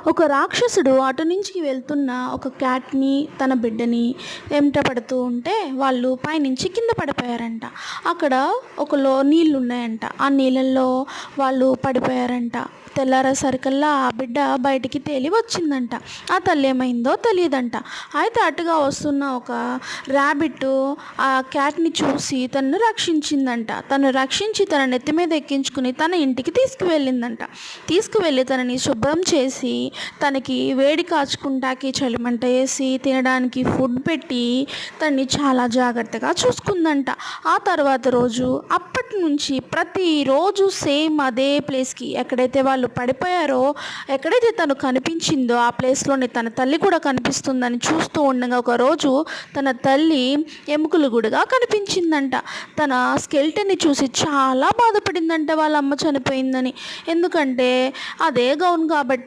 ఒక రాక్షసుడు అటు నుంచి వెళ్తున్న ఒక క్యాట్ని తన బిడ్డని వెంటపడుతూ ఉంటే వాళ్ళు పైనుంచి కింద పడిపోయారంట. అక్కడ నీళ్ళు ఉన్నాయంట. ఆ నీళ్ళల్లో వాళ్ళు పడిపోయారంట. తెల్లారేసరికల్లా ఆ బిడ్డ బయటికి తేలి వచ్చిందంట. ఆ తల్లి ఏమైందో తెలియదంట. అయితే అటుగా వస్తున్న ఒక ర్యాబిట్ ఆ క్యాట్ని చూసి తనను రక్షించిందంట. తను రక్షించి తన నెత్తి మీద ఎక్కించుకుని తన ఇంటికి తీసుకువెళ్ళిందంట. తీసుకువెళ్ళి తనని శుభ్రం చేసి తనకి వేడి కాచుకుంటాకి చలిమంట వేసి తినడానికి ఫుడ్ పెట్టి తనని చాలా జాగ్రత్తగా చూసుకుందంట. ఆ తర్వాత రోజు అప్పటి నుంచి ప్రతిరోజు సేమ్ అదే ప్లేస్కి ఎక్కడైతే వాళ్ళు పడిపోయారో, ఎక్కడైతే తను కనిపించిందో ఆ ప్లేస్లోనే తన తల్లి కూడా కనిపిస్తుందని చూస్తూ ఉండగా ఒకరోజు తన తల్లి ఎముకలు గుడిగా కనిపించిందంట. తన స్కెల్టన్ని చూసి చాలా బాధపడిందంట వాళ్ళ అమ్మ చనిపోయిందని. ఎందుకంటే అదే గౌన్ కాబట్టి